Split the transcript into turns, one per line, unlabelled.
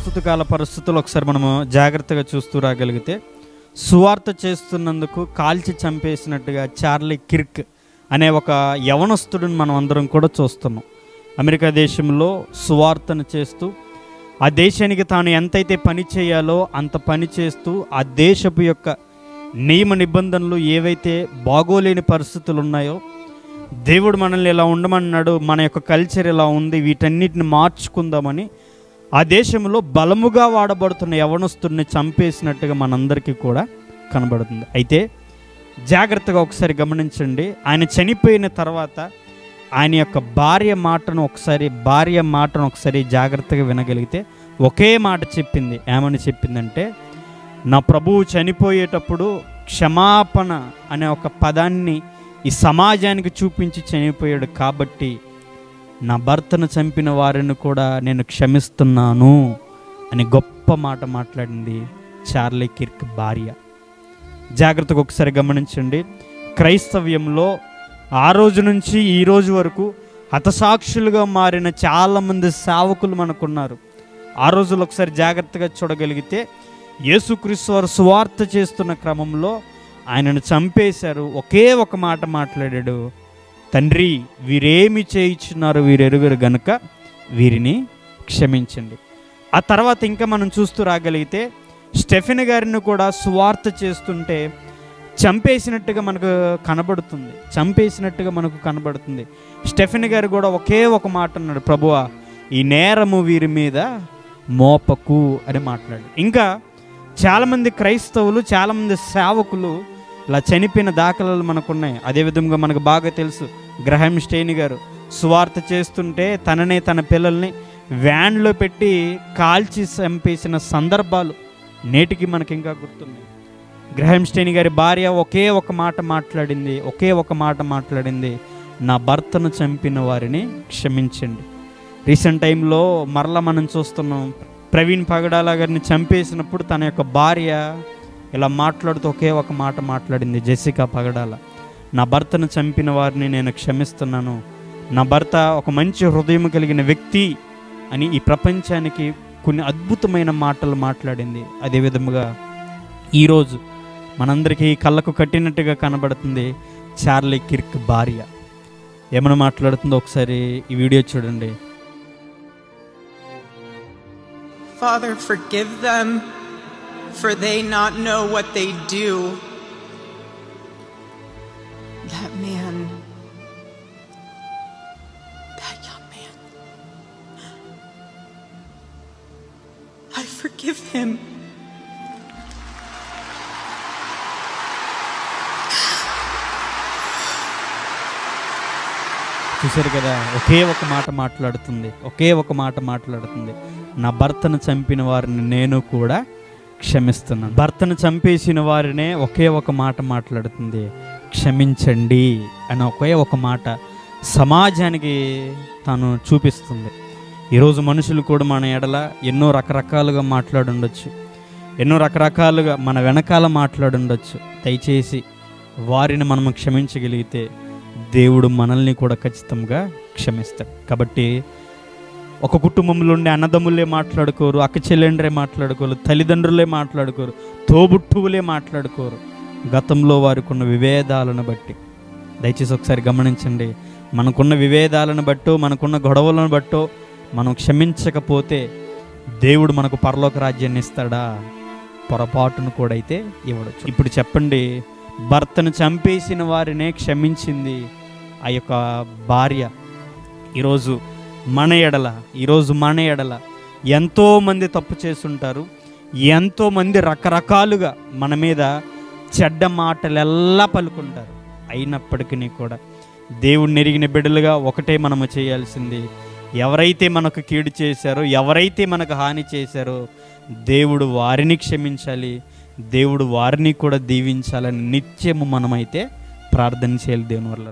ప్రస్తుత కాల పరిస్థితులు ఒకసారి మనము జాగ్రత్తగా చూస్తూ రాగలిగితే, సువార్త చేస్తున్నందుకు కాల్చి చంపేసినట్టుగా చార్లీ కిర్క్ అనే ఒక యవనస్తుడిని మనం అందరం కూడా చూస్తున్నాం. అమెరికా దేశంలో సువార్తను చేస్తూ ఆ దేశానికి తాను ఎంతైతే పని చేయాలో అంత పని చేస్తూ ఆ దేశపు యొక్క నియమ నిబంధనలు ఏవైతే బాగోలేని పరిస్థితులు ఉన్నాయో, దేవుడు మనల్ని ఇలా ఉండమన్నాడు, మన యొక్క కల్చర్ ఇలా ఉంది, వీటన్నిటిని మార్చుకుందామని ఆ దేశంలో బలముగా వాడబడుతున్న యవనస్తుడిని చంపేసినట్టుగా మనందరికీ కూడా కనబడుతుంది. అయితే జాగ్రత్తగా ఒకసారి గమనించండి, ఆయన చనిపోయిన తర్వాత ఆయన యొక్క భార్య మాటను ఒకసారి జాగ్రత్తగా వినగలిగితే ఒకే మాట చెప్పింది. ఏమని చెప్పిందంటే, నా ప్రభువు చనిపోయేటప్పుడు క్షమాపణ అనే ఒక పదాన్ని ఈ సమాజానికి చూపించి చనిపోయాడు, కాబట్టి నా భర్తను చంపిన వారిని కూడా నేను క్షమిస్తున్నాను అని గొప్ప మాట మాట్లాడింది చార్లీ కిర్క్ భార్య. జాగ్రత్తగా ఒకసారి గమనించండి, క్రైస్తవ్యంలో ఆ రోజు నుంచి ఈ రోజు వరకు హతసాక్షులుగా మారిన చాలామంది సేవకులు మనకున్నారు. ఆ రోజుల్లో ఒకసారి జాగ్రత్తగా చూడగలిగితే, యేసుక్రీస్తు వారు సువార్త చేస్తున్న క్రమంలో ఆయనను చంపేశారు. ఒకే ఒక మాట మాట్లాడాడు, తండ్రి వీరేమి చేయించున్నారు వీరెరుగరు గనుక వీరిని క్షమించండి. ఆ తర్వాత ఇంకా మనం చూస్తూ రాగలిగితే, స్టెఫెన్ గారిని కూడా సువార్త చేస్తుంటే చంపేసినట్టుగా మనకు కనబడుతుంది. స్టెఫెన్ గారు కూడా ఒకే ఒక మాట అన్నాడు, ప్రభువా ఈ నేరము వీరి మీద మోపకు అని మాట్లాడు. ఇంకా చాలామంది క్రైస్తవులు, చాలామంది సేవకులు ఇలా చనిపోయిన దాఖలాలు మనకున్నాయి. అదేవిధంగా మనకు బాగా తెలుసు, గ్రహాం స్టెయిన్ గారు సువార్త చేస్తుంటే తనని తన పిల్లల్ని వ్యాన్లో పెట్టి కాల్చి చంపేసిన సందర్భాలు నేటికి మనకి ఇంకా గుర్తున్నాయి. గ్రహాం స్టెయిన్ గారి భార్య ఒకే ఒక మాట మాట్లాడింది, నా భర్తను చంపిన వారిని క్షమించండి. రీసెంట్ టైంలో మరలా మనం చూస్తున్నాం, ప్రవీణ్ పగడాల గారిని చంపేసినప్పుడు తన యొక్క భార్య ఇలా మాట్లాడుతూ ఒకే ఒక మాట మాట్లాడింది, జెసికా పగడాల, నా భర్తను చంపిన వారిని నేను క్షమిస్తున్నాను, నా భర్త ఒక మంచి హృదయం కలిగిన వ్యక్తి అని ఈ ప్రపంచానికి కొన్ని అద్భుతమైన మాటలు మాట్లాడింది. అదేవిధముగా ఈరోజు మనందరికీ కళ్ళకు కట్టినట్టుగా కనబడుతుంది చార్లీ కిర్క్ భార్య. ఏమైనా మాట్లాడుతుందో ఒకసారి ఈ వీడియో చూడండి.
Father, forgive them, for they not know what they do. That man, that young man, I forgive him.
చూశారు కదా, ఒకే ఒక మాట మాట్లాడుతుంది, నా భర్తను చంపిన వారిని నేను కూడా క్షమిస్తున్నాను. భర్తను చంపేసిన వారినే ఒకే ఒక మాట మాట్లాడుతుంది, క్షమించండి అని ఒకే ఒక మాట సమాజానికి తాను చూపిస్తుంది. ఈరోజు మనుషులు కూడా మన ఎడల ఎన్నో రకరకాలుగా మాట్లాడుండొచ్చు, ఎన్నో రకరకాలుగా మన వెనకాల మాట్లాడుండొచ్చు. దయచేసి వారిని మనము క్షమించగలిగితే దేవుడు మనల్ని కూడా ఖచ్చితంగా క్షమిస్తాడు. కాబట్టి ఒక కుటుంబంలో ఉండే అన్నదమ్ములే మాట్లాడుకోరు, అక్క చెల్లెండ్రే మాట్లాడుకోరు, తల్లిదండ్రులే మాట్లాడుకోరు, తోబుట్టువులే మాట్లాడుకోరు, గతంలో వారికి ఉన్న విభేదాలను బట్టి. దయచేసి ఒకసారి గమనించండి, మనకున్న విభేదాలను బట్టో మనకున్న గొడవలను బట్టో మనం క్షమించకపోతే దేవుడు మనకు పరలోక రాజ్యాన్ని ఇస్తాడా? పొరపాటును కూడా అయితే ఇవ్వడచ్చు. ఇప్పుడు చెప్పండి, భర్తను చంపేసిన వారినే క్షమించింది ఆ యొక్క భార్య. ఈరోజు మన ఎడల ఎంతోమంది తప్పు చేస్తుంటారు, ఎంతోమంది రకరకాలుగా మన మీద చెడ్డ మాటలెల్లా పలుకుంటారు. అయినప్పటికీ కూడా దేవుడిని ఎరిగిన బిడ్డలుగా ఒకటే మనము చేయాల్సింది, ఎవరైతే మనకు కీడు చేశారో, ఎవరైతే మనకు హాని చేశారో దేవుడు వారిని క్షమించాలి, దేవుడు వారిని కూడా దీవించాలని నిత్యము మనమైతే ప్రార్థన చేయాలి దేవుని వల్ల.